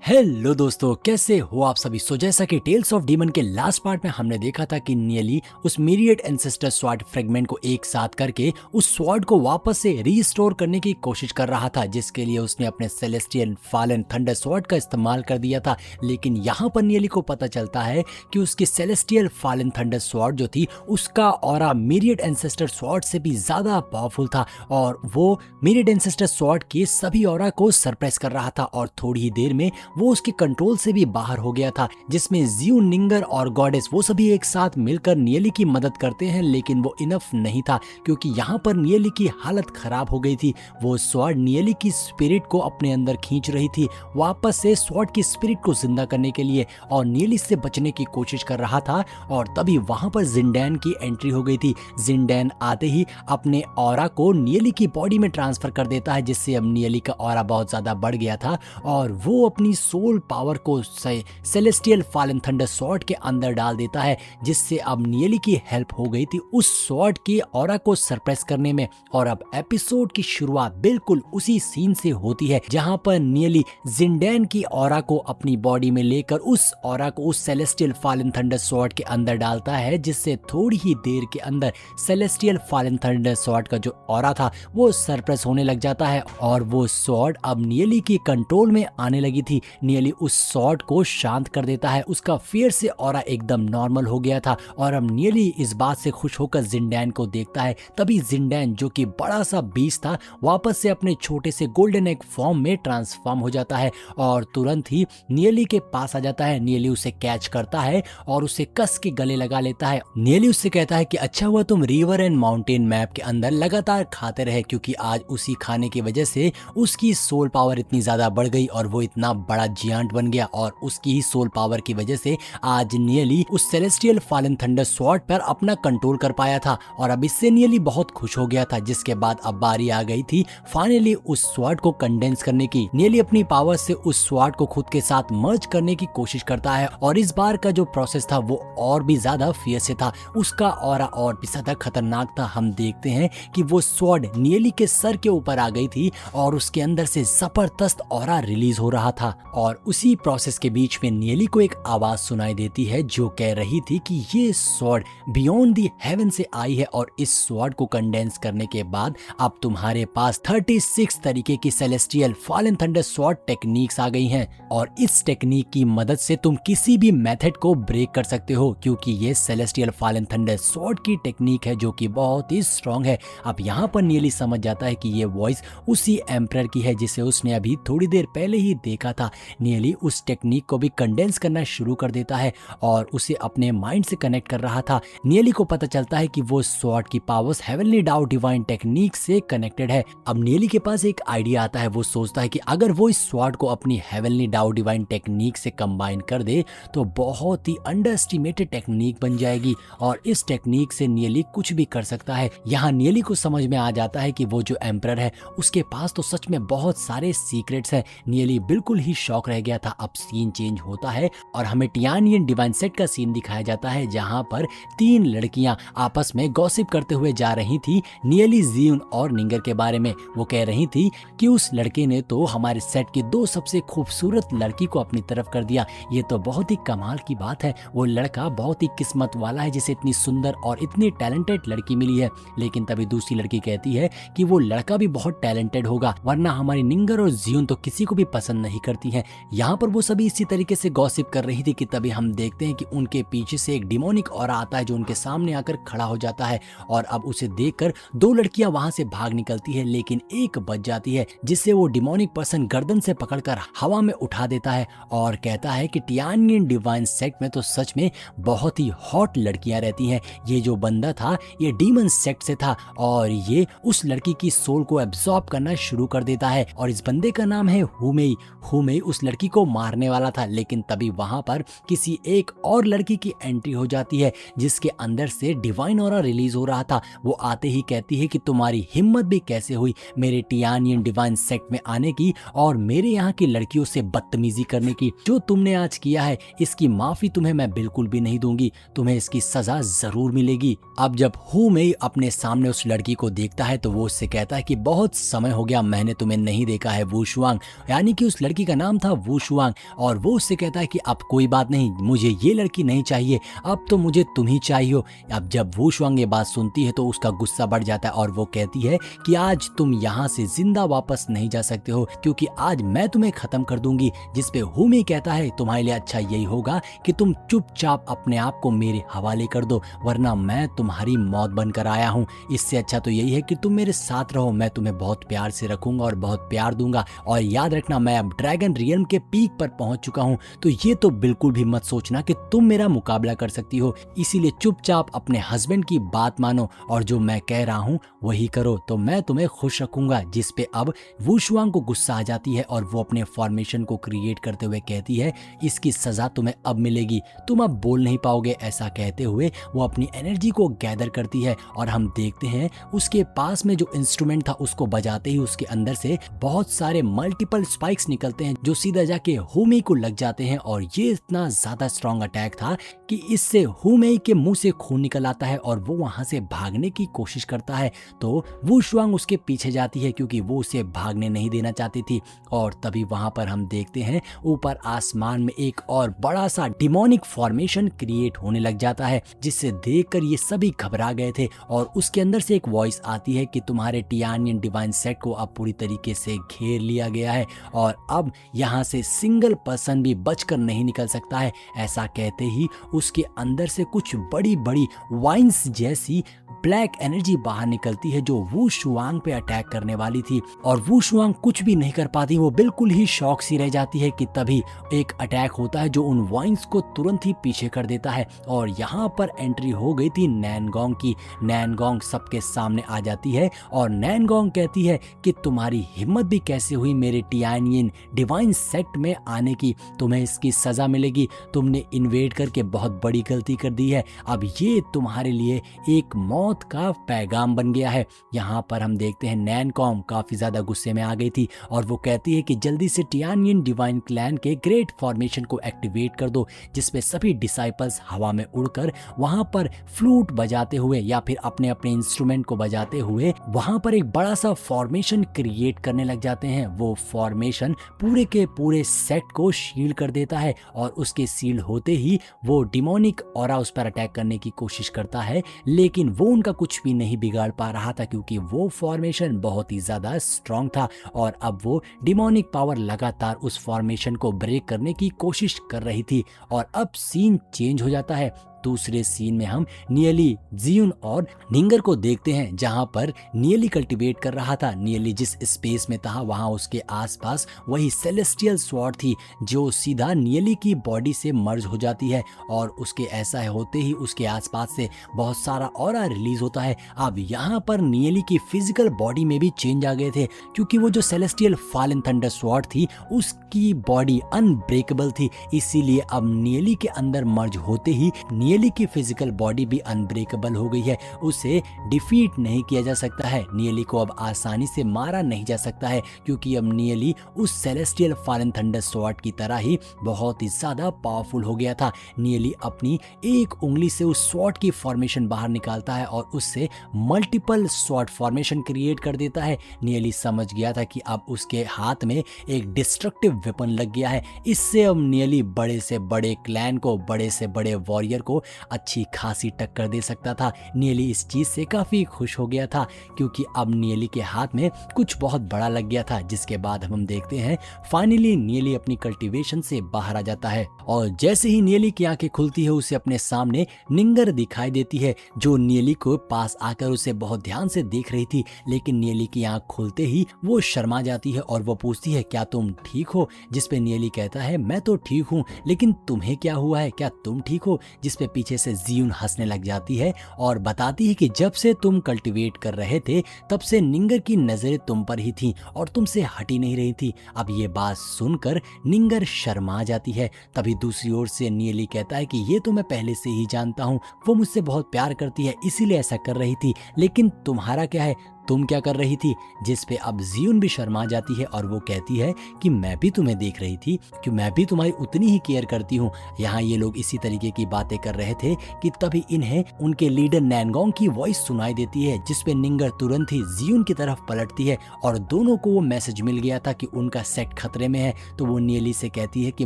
Hello दोस्तों, कैसे हो आप सभी। जैसा कि टेल्स ऑफ डीमन के लास्ट पार्ट में हमने देखा था कि नियली उस मीरियड एंसेस्टर स्वॉर्ड फ्रेगमेंट को एक साथ करके उस स्वॉर्ड को वापस से रीस्टोर करने की कोशिश कर रहा था, जिसके लिए उसने अपने सेलेस्टियल फॉलन थंडर स्वॉर्ड का इस्तेमाल कर दिया था। लेकिन यहाँ पर नियली को पता चलता है कि उसकी सेलेस्टियल फॉलन थंडर स्वॉर्ड जो थी उसका ऑरा मीरियड एंसेस्टर स्वॉर्ड से भी ज्यादा पावरफुल था और वो मीरियड एंसेस्टर स्वॉर्ड के सभी ऑरा को सरप्रेस कर रहा था और थोड़ी ही देर में वो उसके कंट्रोल से भी बाहर हो गया था, जिसमें जियो, निंगर और गॉडेस वो सभी एक साथ मिलकर नियली की मदद करते हैं। लेकिन वो इनफ नहीं था, क्योंकि यहाँ पर नियली की हालत खराब हो गई थी। वो स्वॉर्ड नियली की स्पिरिट को अपने अंदर खींच रही थी, वापस से स्वॉर्ड की स्पिरिट को जिंदा करने के लिए, और नियली से बचने की कोशिश कर रहा था। और तभी वहां पर जिंडैन की एंट्री हो गई थी। जिंडैन आते ही अपने ऑरा को नियली की बॉडी में ट्रांसफर कर देता है, जिससे अब नियली का ऑरा बहुत ज्यादा बढ़ गया था और वो अपनी सोल पावर को सेलेस्टियल फॉलन थंडर स्वॉर्ड के अंदर डाल देता है, जिससे अब नियली की हेल्प हो गई थी उस स्वॉर्ड के ऑरा को सरप्रेस करने में। और अब एपिसोड की शुरुआत बिल्कुल उसी सीन से होती है, जहां पर नियली जिंडैन की ऑरा को अपनी बॉडी में लेकर उस ऑरा को उस सेलेस्टियल फॉलन थंडर स्वॉर्ड के अंदर डालता है, जिससे थोड़ी ही देर के अंदर सेलेस्टियल फॉलन थंडर स्वॉर्ड का जो ऑरा था वो सरप्रेस होने लग जाता है और वो स्वॉर्ड अब नियली की कंट्रोल में आने लगी थी। नियली उस स्वॉर्ड को शांत कर देता है, उसका फिर से ऑरा एकदम नॉर्मल हो गया था और अब नियली इस बात से खुश होकर जिंडैन को देखता है। तभी जिंडैन, जो कि बड़ा सा बीस्ट था, वापस से अपने छोटे से गोल्डन एग फॉर्म में ट्रांसफॉर्म हो जाता है और तुरंत ही नियली के पास आ जाता है। नियली उसे कैच करता है और उसे कस के गले लगा लेता है। नियली उससे कहता है कि अच्छा हुआ तुम रिवर एंड माउंटेन मैप के अंदर लगातार खाते रहे, क्योंकि आज उसी खाने की वजह से उसकी सोल पावर इतनी ज्यादा बढ़ गई और वो इतना बड़ा जियांट बन गया, और उसकी ही सोल पावर की वजह से आज नियली उस सेलेस्टियल फॉलन थंडर स्वॉर्ड पर अपना कंट्रोल कर पाया था। और अब इससे नियली बहुत खुश हो गया था, जिसके बाद अब बारी आ गई थी फाइनली उस स्वॉर्ड को कंडेंस करने की। नियली अपनी पावर से उस स्वॉर्ड को खुद के साथ मर्ज करने की कोशिश करता है और इस बार का जो प्रोसेस था वो और भी ज्यादा फियर से था, उसका ऑरा और भी ज्यादा खतरनाक था। हम देखते हैं कि वो स्वॉर्ड नियली के सर के ऊपर आ गई थी और उसके अंदर से जबरदस्त ऑरा रिलीज हो रहा था। और उसी प्रोसेस के बीच में नियली को एक आवाज सुनाई देती है जो कह रही थी कि ये स्वॉर्ड बियॉन्ड दी हेवन से आई है और इस स्वॉर्ड को कंडेंस करने के बाद अब तुम्हारे पास 36 तरीके की celestial fallen thunder sword techniques आ गई हैं और इस टेक्निक की मदद से तुम किसी भी मेथड को ब्रेक कर सकते हो, क्योंकि ये सेलेस्टियल फॉलन थंडर स्वॉर्ड की टेक्निक है जो कि बहुत ही स्ट्रॉन्ग है। अब यहाँ पर नियली समझ जाता है कि ये वॉइस उसी एम्परर की है जिसे उसने अभी थोड़ी देर पहले ही देखा था। नियली उस टेक्निक को भी कंडेंस करना शुरू कर देता है और उसे अपने माइंड से कनेक्ट कर रहा था। नियली को पता चलता है कि वो स्वॉर्ड की पावर्स हेवनली डाउ डिवाइन टेक्निक से कनेक्टेड है। अब नियली के पास एक आइडिया आता है। वो सोचता है कि अगर वो इस स्वॉर्ड को अपनी हेवनली डाउ डिवाइन टेक्निक से कंबाइन कर दे तो बहुत ही अंडरएस्टिमेटेड टेक्निक बन जाएगी और इस टेक्निक से नियली कुछ भी कर सकता है। यहाँ नियली को समझ में आ जाता है कि वो जो एम्परर है उसके पास तो सच में बहुत सारे सीक्रेट्स हैं। नियली बिल्कुल ही शॉक रह गया था। अब सीन चेंज होता है और हमें टियानियन डिवाइन सेट का सीन दिखाया जाता है, जहां पर 3 लड़कियां आपस में गॉसिप करते हुए जा रही थी नियली, जियोन और निंगर के बारे में। वो कह रही थी कि उस लड़के ने तो हमारे सेट की 2 सबसे खूबसूरत लड़की को अपनी तरफ कर दिया, ये तो बहुत ही कमाल की बात है। वो लड़का बहुत ही किस्मत वाला है जिसे इतनी सुंदर और इतनी टैलेंटेड लड़की मिली है। लेकिन तभी दूसरी लड़की कहती है कि वो लड़का भी बहुत टैलेंटेड होगा, वरना हमारी निंगर और जियोन तो किसी को भी पसंद नहीं करती है। यहाँ पर वो सभी इसी तरीके से गॉसिप कर रही थी कि तभी हम देखते हैं कि उनके पीछे से एक डिमोनिक ऑरा आता है जो उनके सामने आकर खड़ा हो जाता है और अब उसे देखकर 2 लड़कियां वहां से भाग निकलती है, लेकिन एक बच जाती है, जिससे वो डिमोनिक पर्सन गर्दन से पकड़कर हवा में उठा देता है और कहता है कि टियानियन डिवाइन सेक्ट में तो सच में बहुत ही हॉट लड़कियां रहती हैं। ये जो बंदा था ये डीमन सेक्ट से था और ये उस लड़की की सोल को एब्जॉर्ब करना शुरू कर देता है और इस बंदे का नाम है हुमेई। हुमेई उस लड़की को मारने वाला था, लेकिन तभी वहां पर किसी एक और लड़की की एंट्री हो जाती है जिसके अंदर से डिवाइन ऑरा रिलीज हो रहा था। वो आते ही कहती है कि तुम्हारी हिम्मत भी कैसे हुई मेरे टियानियन डिवाइन सेक्ट में आने की और मेरे यहाँ की लड़कियों से बदतमीजी करने की। जो तुमने आज किया है इसकी माफी तुम्हें मैं बिल्कुल भी नहीं दूंगी, तुम्हें इसकी सजा जरूर मिलेगी। अब जब हुमेई अपने सामने उस लड़की को देखता है तो वो उससे कहता है कि बहुत समय हो गया मैंने तुम्हें नहीं देखा है वुशुआंग, यानी कि उस लड़की का नाम नाम था वू शुआंग, और वो उससे कहता है कि अब कोई बात नहीं, मुझे ये लड़की नहीं चाहिए, अब तो मुझे तुम ही चाहिए हो। अब जब वू शुआंग ये बात सुनती है तो उसका गुस्सा बढ़ जाता है और वो कहती है कि आज तुम यहाँ से जिंदा वापस नहीं जा सकते हो, क्योंकि आज मैं तुम्हें खत्म कर दूंगी। जिस पे हुमी कहता है तुम्हारे लिए अच्छा यही होगा कि तुम चुपचाप अपने आप को मेरे हवाले कर दो, वरना मैं तुम्हारी मौत बनकर आया हूँ। इससे अच्छा तो यही है कि तुम मेरे साथ रहो, मैं तुम्हें बहुत प्यार से रखूंगा और बहुत प्यार दूंगा। और याद रखना, मैं अब ड्रैगन रियल्म के पीक पर पहुंच चुका हूं, तो ये तो बिल्कुल भी मत सोचना कि तुम मेरा मुकाबला कर सकती हो। इसीलिए चुपचाप अपने हस्बैंड की बात मानो और जो मैं कह रहा हूं वही करो, तो मैं तुम्हें खुश रखूंगा। जिस पे अब वू शुआंग को गुस्सा आ जाती है और वो अपने फॉर्मेशन को क्रिएट करते हुए कहती है इसकी सजा तुम्हें अब मिलेगी, तुम अब बोल नहीं पाओगे। ऐसा कहते हुए वो अपनी एनर्जी को गैदर करती है और हम देखते हैं उसके पास में जो इंस्ट्रूमेंट था उसको बजाते ही उसके अंदर से बहुत सारे मल्टीपल स्पाइक्स निकलते हैं जो सीधा जाके हुमेई को लग जाते हैं। और ये इतना ज्यादा स्ट्रॉन्ग अटैक था कि इससे हुमेई के मुंह से खून निकल आता है और वो वहां से भागने की कोशिश करता है। तो वू शुआंग उसके पीछे जाती है क्योंकि वो उसे भागने नहीं देना चाहती थी। और तभी वहां पर हम देखते हैं ऊपर आसमान में एक और बड़ा सा डिमोनिक फॉर्मेशन क्रिएट होने लग जाता है, जिससे देखकर ये सभी घबरा गए थे। और उसके अंदर से एक वॉइस आती है कि तुम्हारे टियानियन डिवाइन सेट को अब पूरी तरीके से घेर लिया गया है और अब यहाँ से सिंगल पर्सन भी बचकर नहीं निकल सकता है। ऐसा कहते ही उसके अंदर से कुछ बड़ी बड़ी वाइन्स जैसी ब्लैक एनर्जी बाहर निकलती है जो वू शुआंग पे अटैक करने वाली थी। और वू शुआंग कुछ भी नहीं कर पाती, वो बिल्कुल ही शॉक सी रह जाती है कि तभी एक अटैक होता है जो उन वाइन्स को तुरंत ही पीछे कर देता है। और यहाँ पर एंट्री हो गई थी नैनगोंग की। नैनगोंग सबके सामने आ जाती है और नैनगोंग कहती है कि तुम्हारी हिम्मत भी कैसे हुई मेरे टियानियन डिवाइन सेक्ट में आने की, तुम्हें इसकी सजा मिलेगी, तुमने इन्वेड करके बहुत बड़ी गलती कर दी है, अब ये तुम्हारे लिए एक मौत का पैगाम बन गया है। यहाँ पर हम देखते हैं नैनगोंग काफी ज्यादा गुस्से में आ गई थी और वो कहती है कि जल्दी से टियानियन डिवाइन क्लैन के ग्रेट फॉर्मेशन को एक्टिवेट कर दो, जिसपे सभी डिसाइपल्स हवा में उड़कर वहां पर फ्लूट बजाते हुए या फिर अपने अपने इंस्ट्रूमेंट को बजाते हुए वहां पर एक बड़ा सा फॉर्मेशन क्रिएट करने लग जाते हैं। वो फॉर्मेशन पूरे के पूरे सेट को शील्ड कर देता है और उसके सील्ड होते ही वो डिमोनिक ऑरा उस पर अटैक करने की कोशिश करता है, लेकिन वो उनका कुछ भी नहीं बिगाड़ पा रहा था क्योंकि वो फॉर्मेशन बहुत ही ज्यादा स्ट्रॉन्ग था। और अब वो डिमोनिक पावर लगातार उस फॉर्मेशन को ब्रेक करने की कोशिश कर रही थी। और अब सीन चेंज हो जाता है। दूसरे सीन में हम नियली, जियुन और निंगर को देखते हैं, जहां पर नियली कल्टीवेट कर रहा था। नियली जिस स्पेस में था वहां उसके आसपास वही सेलेस्टियल स्वॉर्ड थी जो सीधा नियली की बॉडी से मर्ज हो जाती है और उसके ऐसा होते ही उसके आसपास से बहुत सारा ऑरा रिलीज होता है। अब यहाँ पर नियली की फिजिकल बॉडी में भी चेंज आ गए थे क्योंकि वो जो सेलेस्टियल फॉलन थंडर स्वॉर्ड थी उसकी बॉडी अनब्रेकेबल थी, इसीलिए अब नियली के अंदर मर्ज होते ही नियली की फिजिकल बॉडी भी अनब्रेकेबल हो गई है, उसे डिफीट नहीं किया जा सकता है। नियली को अब आसानी से मारा नहीं जा सकता है क्योंकि अब नियली उस सेलेस्टियल फॉलन थंडर स्वॉर्ड की तरह ही बहुत ही ज्यादा पावरफुल हो गया था। नियली अपनी एक उंगली से उस स्वॉर्ड की फॉर्मेशन बाहर निकालता है और उससे मल्टीपल स्वॉर्ड फॉर्मेशन क्रिएट कर देता है। नियली समझ गया था कि अब उसके हाथ में एक डिस्ट्रक्टिव वेपन लग गया है, इससे अब नियली बड़े से बड़े क्लैन को, बड़े से बड़े वॉरियर को अच्छी खासी टक्कर दे सकता था। नियली इस चीज से काफी खुश हो गया था क्योंकि अब नियली के हाथ में कुछ बहुत बड़ा लग गया था। जिसके बाद हम देखते हैं फाइनली नियली अपनी कल्टीवेशन से बाहर आ जाता है और जैसे ही नियली की आंखें खुलती है उसे अपने सामने निंगर दिखाई देती है जो नियली को पास आकर उसे बहुत ध्यान से देख रही थी। लेकिन नियली की आंख खुलते ही वो शर्मा जाती है और वो पूछती है क्या तुम ठीक हो, जिसपे नियली कहता है मैं तो ठीक हूँ, लेकिन तुम्हें क्या हुआ है, क्या तुम ठीक हो। जिसपे पीछे से जियुन हंसने लग जाती है और बताती है कि जब से तुम कल्टीवेट कर रहे थे तब से निंगर की नजरें तुम पर ही थीं और तुमसे हटी नहीं रही थी। अब ये बात सुनकर निंगर शर्मा जाती है। तभी दूसरी ओर से नियली कहता है कि ये तो मैं पहले से ही जानता हूँ, वो मुझसे बहुत प्यार करती है इसीलिए ऐसा कर रही थी, लेकिन तुम्हारा क्या है, तुम क्या कर रही थी, जिस पे अब जियून भी शर्मा जाती है और वो कहती है कि मैं भी तुम्हें देख रही थी कि मैं भी तुम्हारी उतनी ही केयर करती हूँ। यहाँ ये लोग इसी तरीके की बातें कर रहे थे कि तभी इन्हें उनके लीडर नैनगोंग की वॉइस सुनाई देती है, जिसपे निंगर तुरंत ही जियून की तरफ पलटती है और दोनों को वो मैसेज मिल गया था कि उनका सेक्ट खतरे में है। तो वो नियली से कहती है कि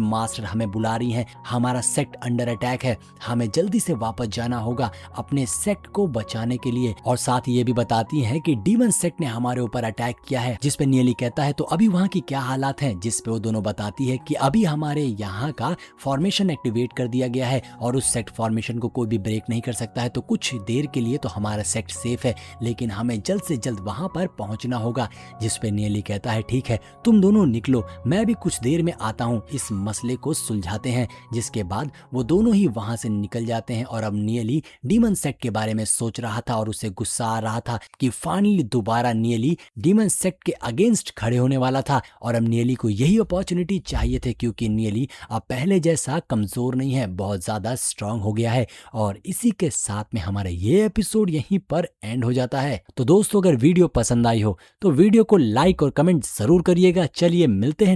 मास्टर हमें बुला रही हैं, हमारा सेक्ट अंडर अटैक है, हमें जल्दी से वापस जाना होगा अपने सेक्ट को बचाने के लिए। और साथ ही ये भी बताती हैं कि डीमन सेक्ट ने हमारे ऊपर अटैक किया है, जिसपे नियली कहता है तो अभी वहाँ की क्या हालात हैं, जिसपे वो दोनों बताती है कि अभी हमारे यहाँ का फॉर्मेशन एक्टिवेट कर दिया गया है और उस सेक्ट फॉर्मेशन को कोई भी ब्रेक नहीं कर सकता है। तो कुछ देर के लिए तो हमारा सेक्ट सेफ है, लेकिन हमें जल्द से जल्द वहां पर पहुंचना होगा। जिसपे नियली कहता है ठीक है, तुम दोनों निकलो, मैं भी कुछ देर में आता हूँ, इस मसले को सुलझाते हैं। जिसके बाद वो दोनों ही वहां से निकल जाते हैं। और अब नियली डीमन सेक्ट के बारे में सोच रहा था और उसे गुस्सा आ रहा था कि फाइनली दोबारा नियली डीमन सेक्ट के अगेंस्ट खड़े होने वाला था। और अब नियली को यही अपॉर्चुनिटी चाहिए थे, क्योंकि नियली अब पहले जैसा कमजोर नहीं है, बहुत ज्यादा स्ट्रांग हो गया है। और इसी के साथ में हमारा ये एपिसोड यहीं पर एंड हो जाता है। तो दोस्तों, अगर वीडियो पसंद आई हो तो वीडियो को लाइक और कमेंट जरूर करिएगा। चलिए मिलते हैं